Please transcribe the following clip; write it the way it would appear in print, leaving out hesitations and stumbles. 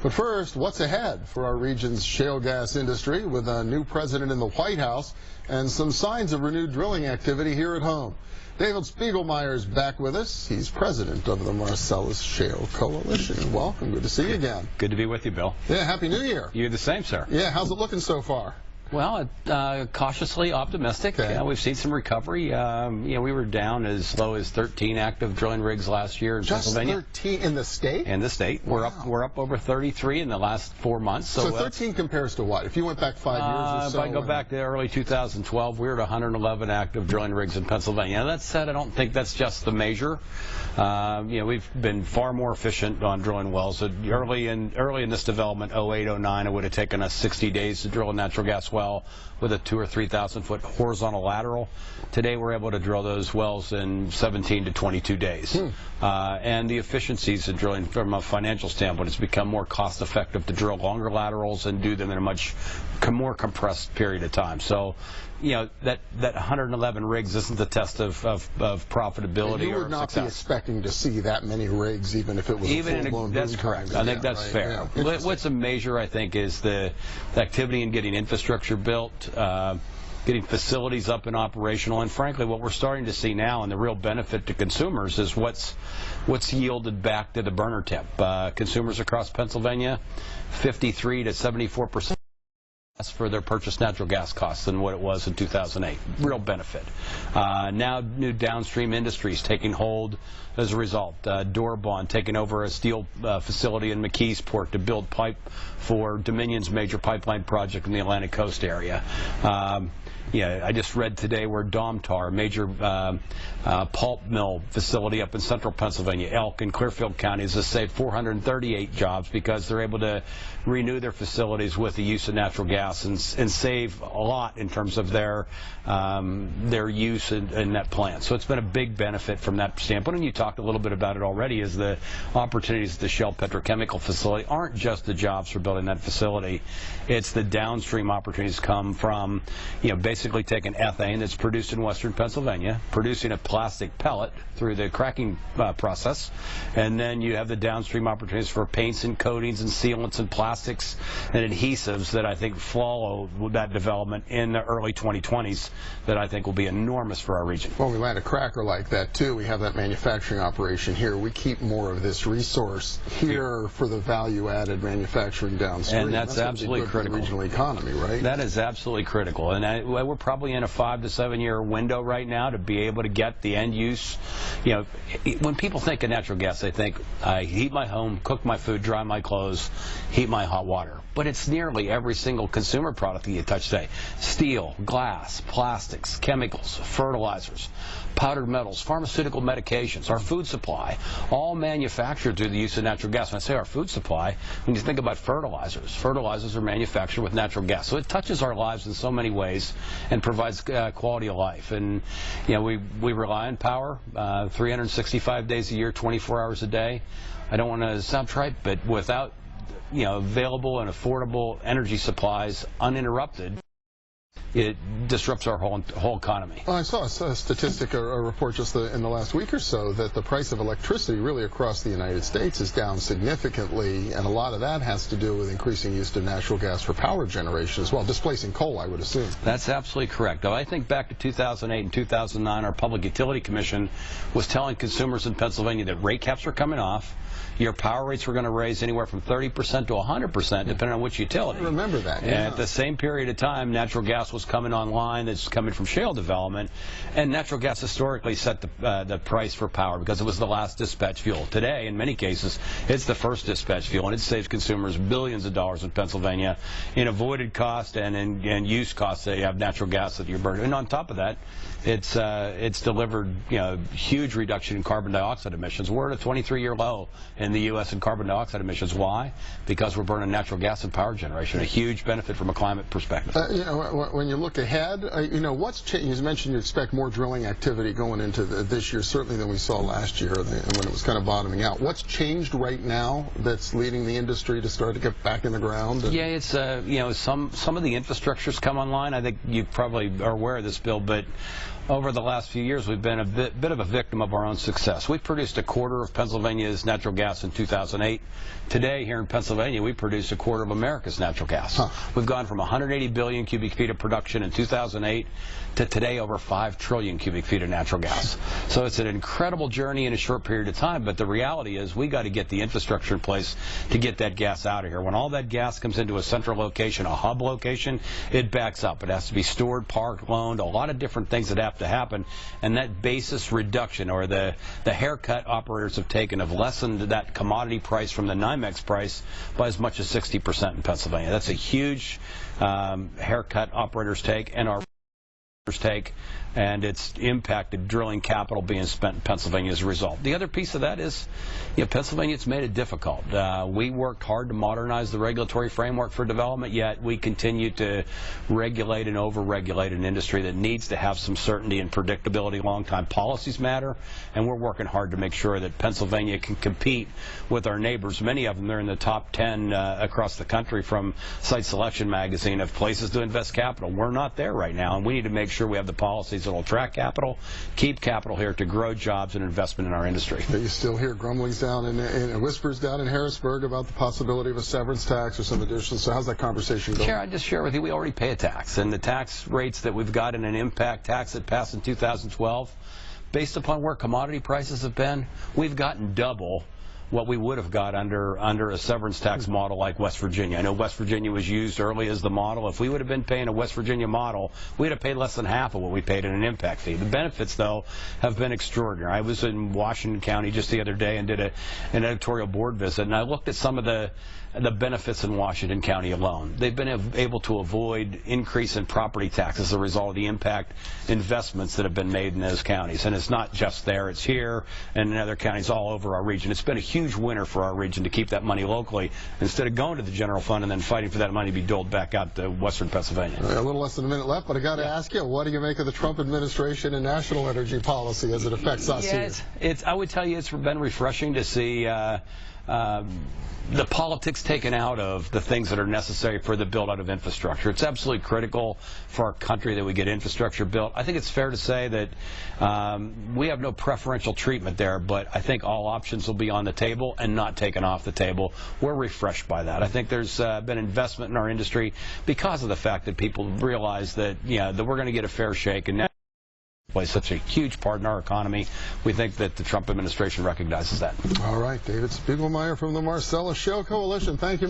But first, what's ahead for our region's shale gas industry with a new president in the White House and some signs of renewed drilling activity here at home? David Spigelmyer is back with us. He's president of the Marcellus Shale Coalition. Welcome. Good to see you again. Good to be with you, Bill. Yeah, Happy New Year. You're the same, sir. Yeah, how's it looking so far? Well, cautiously optimistic. Okay. We've seen some recovery. We were down as low as 13 active drilling rigs last year in Pennsylvania. Just 13 in the state? In the state. Wow. We're up over 33 in the last 4 months. So 13 compares to what? If you went back 5 years or so? If I go back to early 2012, we were at 111 active drilling rigs in Pennsylvania. Now, that said, I don't think that's just the measure. We've been far more efficient on drilling wells. Early in this development, 08, 09, it would have taken us 60 days to drill a natural gas well with a 2,000 or 3,000 foot horizontal lateral. Today we're able to drill those wells in 17 to 22 days. And the efficiencies in drilling from a financial standpoint, it's become more cost effective to drill longer laterals and do them in a much more compressed period of time. So, that 111 rigs isn't the test of profitability. You would not be expecting to see that many rigs, even if it was a full-blown. That's correct. I think that's fair. Yeah. What's a measure, I think, is the activity in getting infrastructure built, getting facilities up and operational, and frankly, what we're starting to see now, and the real benefit to consumers, is what's yielded back to the burner tip. Consumers across Pennsylvania, 53 to 74% for their purchased natural gas costs than what it was in 2008. Real benefit. Now new downstream industries taking hold as a result. Dorbon taking over a steel facility in McKeesport to build pipe for Dominion's major pipeline project in the Atlantic Coast area. I just read today where Domtar, a major pulp mill facility up in central Pennsylvania, Elk and Clearfield counties, has saved 438 jobs because they're able to renew their facilities with the use of natural gas and save a lot in terms of their use in that plant. So it's been a big benefit from that standpoint. And you talked a little bit about it already, is the opportunities at the Shell petrochemical facility aren't just the jobs for building that facility. It's the downstream opportunities come from, basically taking ethane that's produced in western Pennsylvania, producing a plastic pellet through the cracking process, and then you have the downstream opportunities for paints and coatings and sealants and plastics and adhesives that I think follow that development in the early 2020s that I think will be enormous for our region. Well, we land a cracker like that too. We have that manufacturing operation here. We keep more of this resource here for the value-added manufacturing downstream. And that's absolutely critical. For the regional economy, right? That is absolutely critical. And we're probably in a 5 to 7 year window right now to be able to get the end use. When people think of natural gas, they think, I heat my home, cook my food, dry my clothes, heat my hot water. But it's nearly every single consumer product that you touch today. Steel, glass, plastics, chemicals, fertilizers, powdered metals, pharmaceutical medications, our food supply, all manufactured through the use of natural gas. When I say our food supply, when you think about fertilizers are manufactured with natural gas. So it touches our lives in so many ways and provides quality of life. And we rely on power 365 days a year, 24 hours a day. I don't want to sound trite, but without available and affordable energy supplies uninterrupted, it disrupts our whole economy. Well, I saw a statistic, a report just in the last week or so, that the price of electricity really across the United States is down significantly, and a lot of that has to do with increasing use of natural gas for power generation as well, displacing coal, I would assume. That's absolutely correct. Though I think back to 2008 and 2009, our Public Utility Commission was telling consumers in Pennsylvania that rate caps were coming off. Your power rates were going to raise anywhere from 30% to 100%, depending on which utility. I remember that. Yeah. And at the same period of time, natural gas was coming online. That's coming from shale development, and natural gas historically set the price for power because it was the last dispatch fuel. Today, in many cases, it's the first dispatch fuel, and it saves consumers billions of dollars in Pennsylvania in avoided cost and in use costs. That you have natural gas that you're burning, and on top of that, it's delivered huge reduction in carbon dioxide emissions. We're at a 23-year low in the U.S. in carbon dioxide emissions. Why? Because we're burning natural gas and power generation. A huge benefit from a climate perspective. When you look ahead, what's changed? You mentioned you expect more drilling activity going into this year, certainly than we saw last year when it was kind of bottoming out. What's changed right now that's leading the industry to start to get back in the ground? Yeah, it's some of the infrastructure's come online. I think you probably are aware of this, Bill, but over the last few years, we've been a bit of a victim of our own success. We produced a quarter of Pennsylvania's natural gas in 2008. Today, here in Pennsylvania, we produce a quarter of America's natural gas. We've gone from 180 billion cubic feet of production in 2008 to today over 5 trillion cubic feet of natural gas. So it's an incredible journey in a short period of time, but the reality is we got to get the infrastructure in place to get that gas out of here. When all that gas comes into a central location, a hub location, it backs up. It has to be stored, parked, loaned, a lot of different things that have to happen, and that basis reduction, or the haircut operators have taken, have lessened that commodity price from the NYMEX price by as much as 60% in Pennsylvania. That's a huge haircut operators take, and our take, and it's impacted drilling capital being spent in Pennsylvania as a result. The other piece of that is, Pennsylvania's made it difficult. We worked hard to modernize the regulatory framework for development, yet we continue to regulate and over-regulate an industry that needs to have some certainty and predictability. Long-time policies matter, and we're working hard to make sure that Pennsylvania can compete with our neighbors. Many of them are in the top 10 across the country from Site Selection magazine of places to invest capital. We're not there right now, and we need to make sure we have the policies that will attract capital, keep capital here to grow jobs and investment in our industry. You still hear grumblings down and whispers down in Harrisburg about the possibility of a severance tax or some additional. So how's that conversation going? Chair, I just share with you, we already pay a tax, and the tax rates that we've got in an impact tax that passed in 2012, based upon where commodity prices have been, we've gotten double what we would have got under a severance tax model like West Virginia. I know West Virginia was used early as the model. If we would have been paying a West Virginia model, we'd have paid less than half of what we paid in an impact fee. The benefits, though, have been extraordinary. I was in Washington County just the other day and did an editorial board visit, and I looked at some of the benefits in Washington County alone. They've been able to avoid increase in property taxes as a result of the impact investments that have been made in those counties. And it's not just there, it's here and in other counties all over our region. It's been a huge winner for our region to keep that money locally instead of going to the general fund and then fighting for that money to be doled back out to western Pennsylvania. A little less than a minute left, but I got to ask you, what do you make of the Trump administration and national energy policy as it affects us here? I would tell you it's been refreshing to see the politics taken out of the things that are necessary for the build-out of infrastructure. It's absolutely critical for our country that we get infrastructure built. I think it's fair to say that we have no preferential treatment there, but I think all options will be on the table and not taken off the table. We're refreshed by that. I think there's been investment in our industry because of the fact that people realize that, that we're going to get a fair shake, and plays such a huge part in our economy. We think that the Trump administration recognizes that. All right, David Spigelmyer from the Marcellus Shale Coalition. Thank you.